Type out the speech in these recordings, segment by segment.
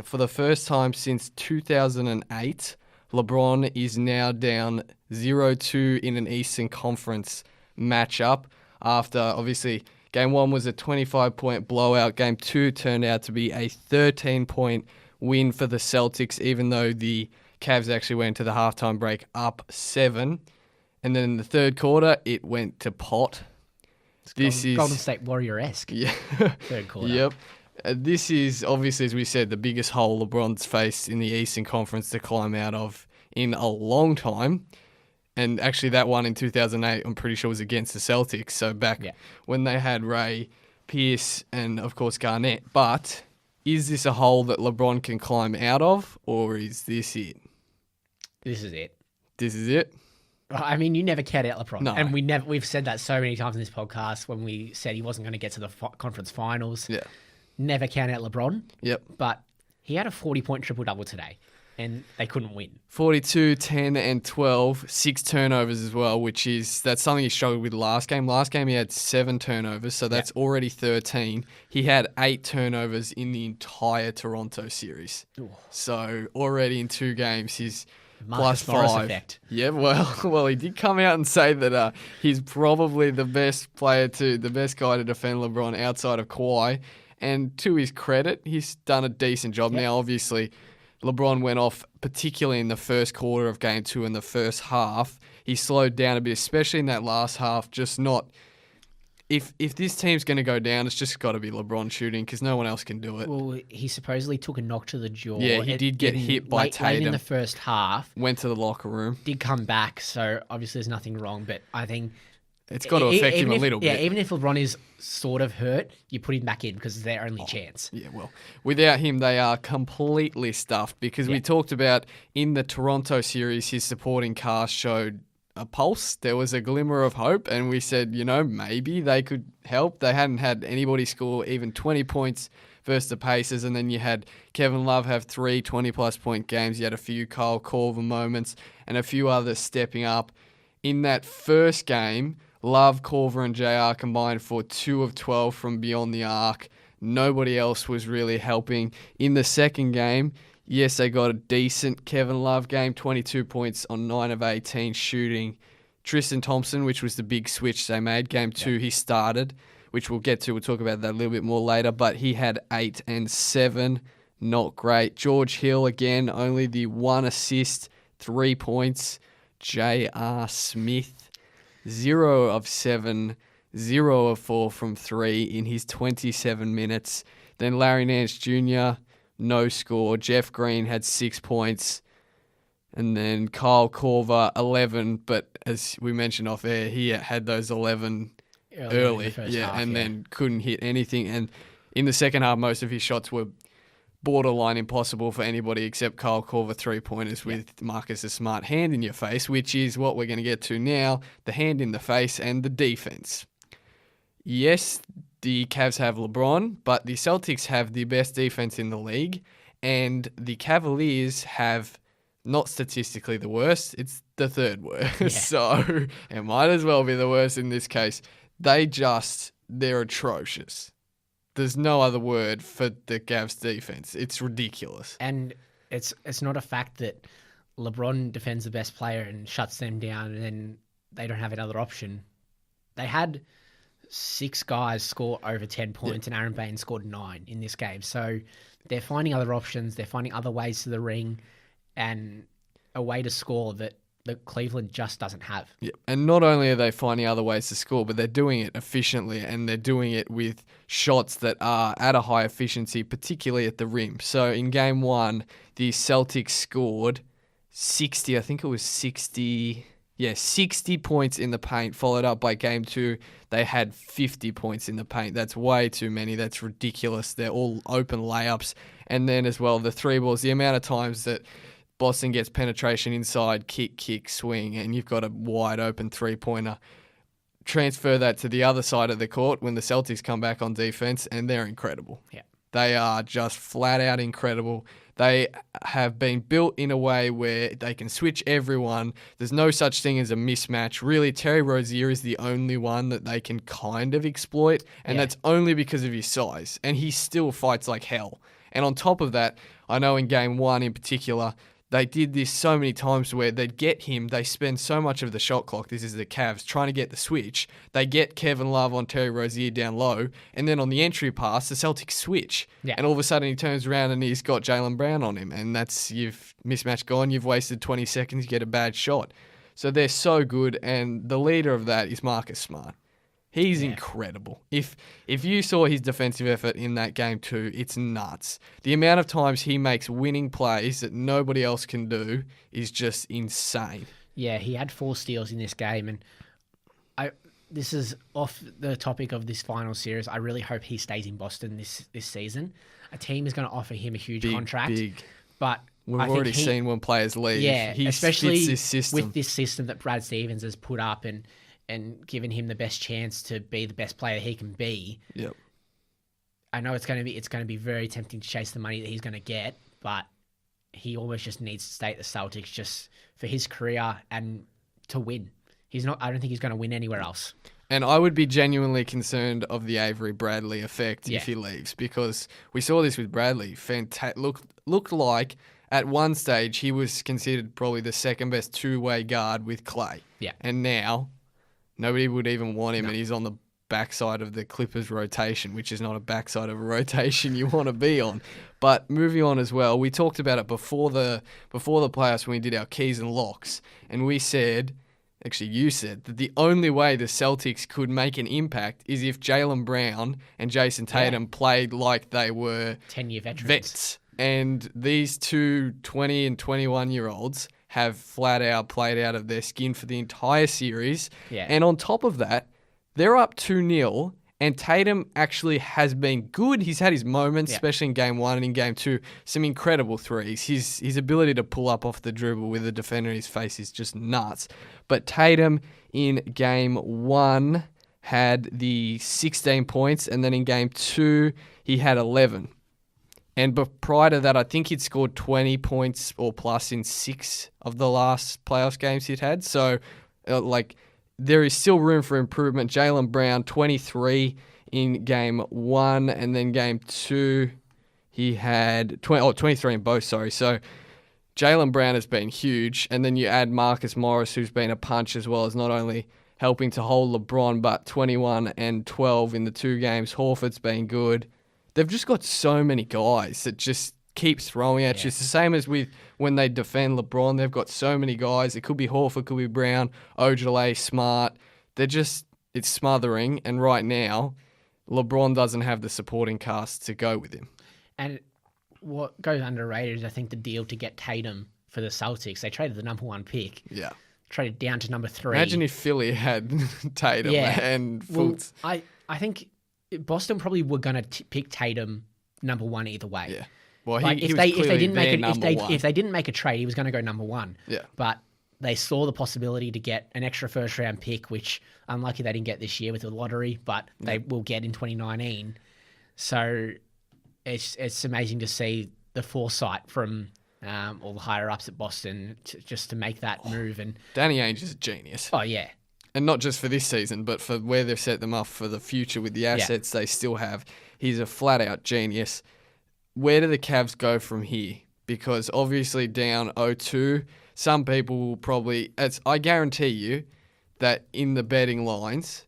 For the first time since 2008, LeBron is now down 0-2 in an Eastern Conference matchup after, obviously, Game 1 was a 25-point blowout. Game 2 turned out to be a 13-point win for the Celtics, even though the Cavs actually went to the halftime break up 7. And then in the third quarter, it went to pot. This is Golden State Warrior-esque. Yeah. Third quarter. Yep. This is, obviously, as we said, the biggest hole LeBron's faced in the Eastern Conference to climb out of in a long time. And actually, that one in 2008, I'm pretty sure, was against the Celtics. So back when they had Ray, Pierce, and, of course, Garnett. But is this a hole that LeBron can climb out of, or is this it? This is it. This is it? I mean, you never count out LeBron. No. And we've said that so many times in this podcast when we said he wasn't going to get to the conference finals. Yeah. Never count out LeBron. Yep. But he had a 40-point triple-double today, and they couldn't win. 42, 10, and 12. 6 turnovers as well, that's something he struggled with last game. Last game he had 7 turnovers, so that's already 13. He had 8 turnovers in the entire Toronto series. Ooh. So already in 2 games, he's Marcus plus Morris 5. Effect. Yeah, well, he did come out and say that he's probably the best guy to defend LeBron outside of Kawhi. And to his credit, he's done a decent job. Now, obviously, LeBron went off, particularly in the first quarter of Game 2 and the first half. He slowed down a bit, especially in that last half. Just not... If this team's going to go down, it's just got to be LeBron shooting because no one else can do it. Well, he supposedly took a knock to the jaw. Yeah, he did get hit by Tatum. Late in the first half. Went to the locker room. Did come back, so obviously there's nothing wrong. But I think... It's got to affect him a little bit. Yeah, even if LeBron is sort of hurt, you put him back in because it's their only chance. Yeah, well, without him, they are completely stuffed because we talked about in the Toronto series, his supporting cast showed a pulse. There was a glimmer of hope, and we said, maybe they could help. They hadn't had anybody score even 20 points versus the Pacers, and then you had Kevin Love have 3 20-plus point games. You had a few Kyle Korver moments and a few others stepping up. In that first game, Love, Korver, and JR combined for 2 of 12 from beyond the arc. Nobody else was really helping. In the second game, yes, they got a decent Kevin Love game, 22 points on 9 of 18 shooting. Tristan Thompson, which was the big switch they made. Game 2, he started, which we'll get to. We'll talk about that a little bit more later. But he had 8 and 7. Not great. George Hill, again, only the 1 assist, 3 points. J.R. Smith, 0 of 7, 0 of 4 from 3 in his 27 minutes. Then Larry Nance Jr., no score. Jeff Green had 6 points. And then Kyle Korver, 11. But as we mentioned off air, he had those 11 early. Then couldn't hit anything. And in the second half, most of his shots were borderline impossible for anybody except Kyle Korver 3-pointers with Marcus Smart hand in your face, which is what we're going to get to now, the hand in the face and the defense. Yes, the Cavs have LeBron, but the Celtics have the best defense in the league, and the Cavaliers have not statistically the worst, it's the third worst. Yeah. So it might as well be the worst in this case. They're atrocious. There's no other word for the Cavs defense. It's ridiculous. And it's not a fact that LeBron defends the best player and shuts them down and then they don't have another option. They had 6 guys score over 10 points and Aaron Baines scored 9 in this game. So they're finding other options. They're finding other ways to the ring and a way to score that Cleveland just doesn't have. Yeah. And not only are they finding other ways to score, but they're doing it efficiently and they're doing it with shots that are at a high efficiency, particularly at the rim. So in game 1, the Celtics scored 60, I think it was 60 points in the paint, followed up by game 2, they had 50 points in the paint. That's way too many. That's ridiculous. They're all open layups. And then as well, the 3 balls, the amount of times that Boston gets penetration inside, kick, swing, and you've got a wide open 3-pointer. Transfer that to the other side of the court when the Celtics come back on defense, and they're incredible. Yeah. They are just flat out incredible. They have been built in a way where they can switch everyone. There's no such thing as a mismatch. Really, Terry Rozier is the only one that they can kind of exploit, and that's only because of his size. And he still fights like hell. And on top of that, I know in game 1 in particular, they did this so many times where they'd get him, they spend so much of the shot clock, this is the Cavs, trying to get the switch. They get Kevin Love on Terry Rozier down low, and then on the entry pass, the Celtics switch. Yeah. And all of a sudden he turns around and he's got Jaylen Brown on him, and that's, you've mismatch gone, you've wasted 20 seconds, you get a bad shot. So they're so good, and the leader of that is Marcus Smart. He's incredible. If you saw his defensive effort in that game too, it's nuts. The amount of times he makes winning plays that nobody else can do is just insane. Yeah, he had 4 steals in this game, and this is off the topic of this final series. I really hope he stays in Boston this season. A team is going to offer him a huge contract, but we've already seen when players leave. Yeah, he especially fits this system. with this system that Brad Stevens has put up and given him the best chance to be the best player he can be. Yep. I know it's going to be very tempting to chase the money that he's going to get, but he almost just needs to stay at the Celtics just for his career and to win. I don't think he's going to win anywhere else. And I would be genuinely concerned of the Avery Bradley effect if he leaves, because we saw this with Bradley. Looked like at one stage he was considered probably the second best two-way guard with Clay. Yeah. And now nobody would even want him, and he's on the backside of the Clippers rotation, which is not a backside of a rotation you want to be on. But moving on as well, we talked about it before the playoffs when we did our keys and locks, and we said, actually you said, that the only way the Celtics could make an impact is if Jaylen Brown and Jason Tatum played like they were 10-year veterans. Vets. And these two 20 and 21-year-olds have flat out played out of their skin for the entire series. Yeah. And on top of that, they're up 2-0, and Tatum actually has been good. He's had his moments, especially in game 1 and in game 2, some incredible threes. His ability to pull up off the dribble with a defender in his face is just nuts. But Tatum in game 1 had the 16 points, and then in game 2 he had 11. And prior to that, I think he'd scored 20 points or plus in 6 of the last playoffs games he'd had. So, there is still room for improvement. Jaylen Brown, 23 in game 1, and then game 2, he had 23 in both, sorry. So, Jaylen Brown has been huge, and then you add Marcus Morris, who's been a punch as well as not only helping to hold LeBron, but 21 and 12 in the 2 games. Horford's been good. They've just got so many guys that just keep throwing at you. It's the same as with when they defend LeBron. They've got so many guys. It could be Horford, it could be Brown, Ojale, Smart. It's smothering. And right now, LeBron doesn't have the supporting cast to go with him. And what goes underrated is, I think, the deal to get Tatum for the Celtics. They traded the number 1 pick. Yeah. Traded down to number 3. Imagine if Philly had Tatum and Fultz. Well, I think Boston probably were going to pick Tatum number 1 either way. Yeah. Well, if they didn't make a trade, he was going to go number 1. Yeah. But they saw the possibility to get an extra first round pick, which unlucky they didn't get this year with the lottery, but they will get in 2019. So it's amazing to see the foresight from all the higher ups at Boston just to make that move. And Danny Ainge is a genius. Oh yeah. And not just for this season, but for where they've set them up for the future with the assets they still have. He's a flat-out genius. Where do the Cavs go from here? Because obviously down 0-2, some people will probably... I guarantee you that in the betting lines,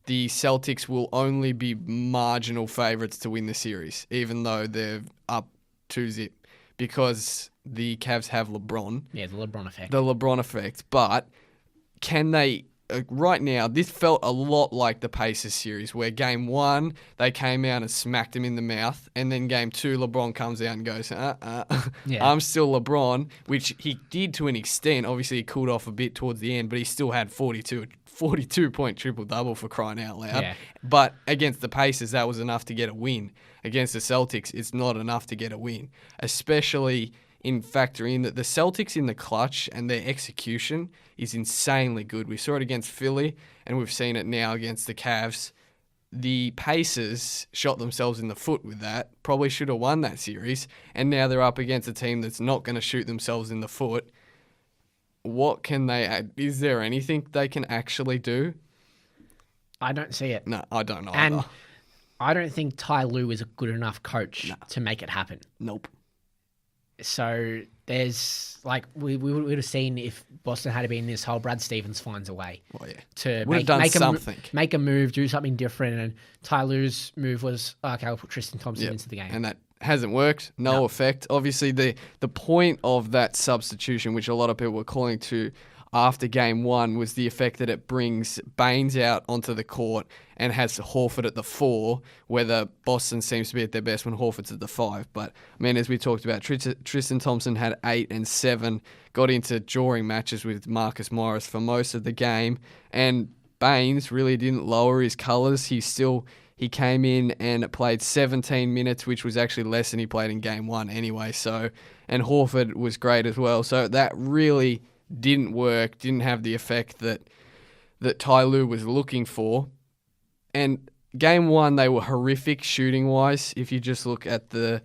the Celtics will only be marginal favourites to win the series, even though they're up 2-0, because the Cavs have LeBron. Yeah, the LeBron effect. The LeBron effect. But can they... right now, this felt a lot like the Pacers series, where game 1, they came out and smacked him in the mouth, and then game 2, LeBron comes out and goes, I'm still LeBron, which he did to an extent. Obviously, he cooled off a bit towards the end, but he still had 42-point triple-double, for crying out loud. Yeah. But against the Pacers, that was enough to get a win. Against the Celtics, it's not enough to get a win, especially in factoring that the Celtics in the clutch and their execution is insanely good. We saw it against Philly, and we've seen it now against the Cavs. The Pacers shot themselves in the foot with that, probably should have won that series, and now they're up against a team that's not going to shoot themselves in the foot. What can they add? Is there anything they can actually do? I don't see it. No, I don't either. And I don't think Ty Lue is a good enough coach to make it happen. Nope. So there's like we would have seen if Boston had been in this hole. Brad Stevens finds a way to would have done something, make a move, do something different. And Ty Lue's move was okay. I'll put Tristan Thompson into the game, and that hasn't worked. No effect. Obviously, the point of that substitution, which a lot of people were calling to after game one, was the effect that it brings Baines out onto the court and has Horford at the 4, whether Boston seems to be at their best when Horford's at the 5. But, I mean, as we talked about, Tristan Thompson had 8 and 7, got into drawing matches with Marcus Morris for most of the game, and Baines really didn't lower his colours. He came in and played 17 minutes, which was actually less than he played in game one anyway. So, and Horford was great as well. So that really didn't work, didn't have the effect that Ty Lue was looking for. And game one, they were horrific shooting-wise. If you just look at the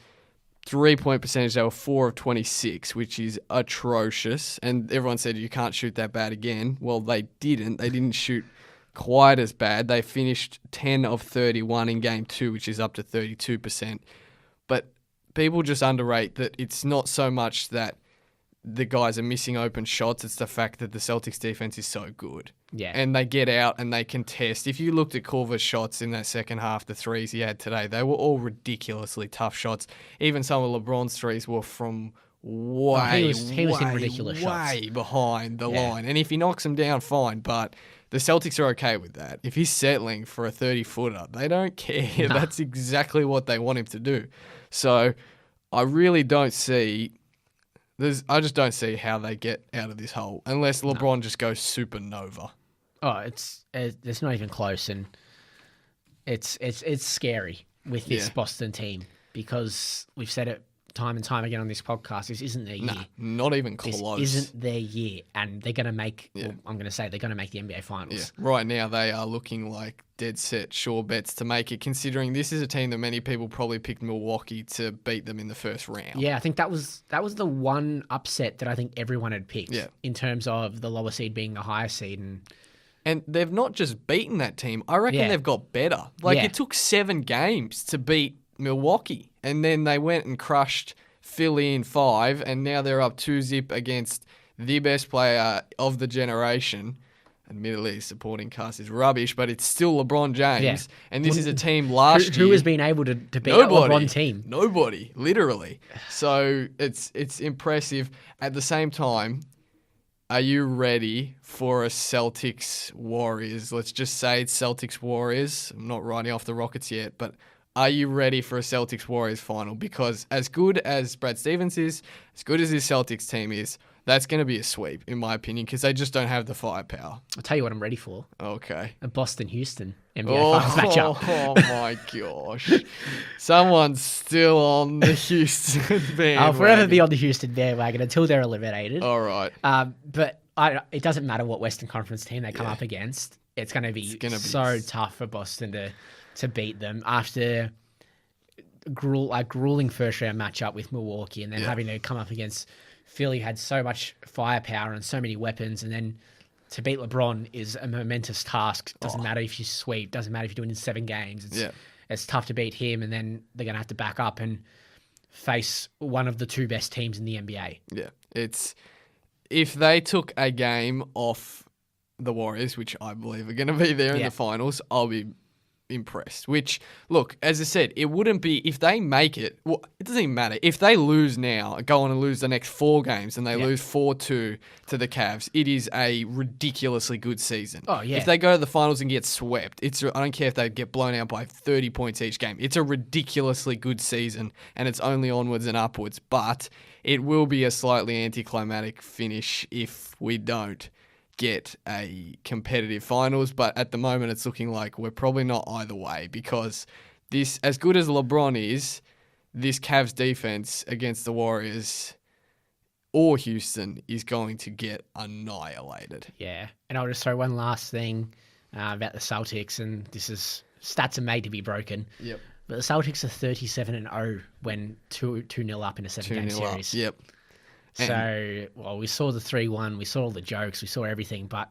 3-point percentage, they were 4 of 26, which is atrocious. And everyone said you can't shoot that bad again. Well, they didn't. They didn't shoot quite as bad. They finished 10 of 31 in game 2, which is up to 32%. But people just underrate that it's not so much that the guys are missing open shots, it's the fact that the Celtics defense is so good. Yeah. And they get out and they contest. If you looked at Korver's shots in that second half, the threes he had today, they were all ridiculously tough shots. Even some of LeBron's threes were from way behind the line. And if he knocks them down, fine. But the Celtics are okay with that. If he's settling for a 30-footer, they don't care. No. That's exactly what they want him to do. So I really don't see... I just don't see how they get out of this hole unless LeBron just goes supernova. Oh, it's not even close, and it's scary with this Boston team because we've said it time and time again on this podcast. This isn't their year. Not even close. This isn't their year, and they're going to make. Yeah. Well, I'm going to say they're going to make the NBA Finals. Yeah. Right now, they are looking like dead set sure bets to make it. Considering this is a team that many people probably picked Milwaukee to beat them in the first round. Yeah, I think that was the one upset that I think everyone had picked. Yeah. In terms of the lower seed being the higher seed, and they've not just beaten that team. I reckon they've got better. It took 7 games to beat Milwaukee, and then they went and crushed Philly in 5, and now they're up 2-0 against the best player of the generation. Admittedly, his supporting cast is rubbish, but it's still LeBron James, and this is a team last year. Who has been able to beat a LeBron team? Nobody, literally. So it's impressive. At the same time, are you ready for a Celtics Warriors? Let's just say it's Celtics Warriors. I'm not writing off the Rockets yet, but are you ready for a Celtics Warriors final? Because as good as Brad Stevens is, as good as his Celtics team is, that's going to be a sweep, in my opinion, because they just don't have the firepower. I'll tell you what I'm ready for. Okay. A Boston-Houston NBA Finals matchup. Oh, my gosh. Someone's still on the Houston bandwagon. I'll forever be on the Houston bandwagon until they're eliminated. All right. But it doesn't matter what Western Conference team they come up against. It's going to be so tough for Boston to beat them after grueling first-round matchup with Milwaukee and then having to come up against... Philly had so much firepower and so many weapons, and then to beat LeBron is a momentous task. Doesn't matter if you sweep, doesn't matter if you're doing it in 7 games. It's tough to beat him, and then they're going to have to back up and face one of the 2 best teams in the NBA. Yeah, if they took a game off the Warriors, which I believe are going to be there in the finals, I'll be impressed. Which, look, as I said, it wouldn't be if they make it. Well, it doesn't even matter if they lose now, go on and lose the next 4 games, and they lose 4-2 to the Cavs. It is a ridiculously good season. Oh yeah. If they go to the finals and get swept, I don't care if they get blown out by 30 points each game. It's a ridiculously good season, and it's only onwards and upwards. But it will be a slightly anticlimactic finish if we don't get a competitive finals, but at the moment it's looking like we're probably not either way because this, as good as LeBron is, this Cavs defense against the Warriors or Houston is going to get annihilated. Yeah, and I'll just throw one last thing about the Celtics, and this is stats are made to be broken. Yep. But the Celtics are 37-0 when 2-0 up in a 7-game series. Up. Yep. So, we saw the 3-1, we saw all the jokes, we saw everything, but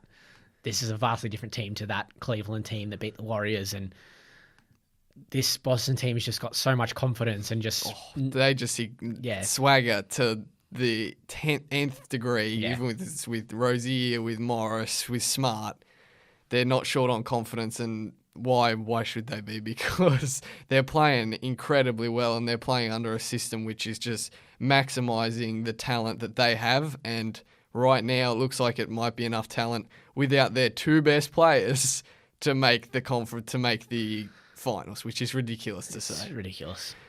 this is a vastly different team to that Cleveland team that beat the Warriors, and this Boston team has just got so much confidence and just They just swagger to the 10th degree, Yeah. even with Rozier, with Morris, with Smart. They're not short on confidence, and why should they be? Because they're playing incredibly well, and they're playing under a system which is just maximising the talent that they have. And right now, it looks like it might be enough talent without their two best players to make the finals, which is ridiculous to say. It's ridiculous.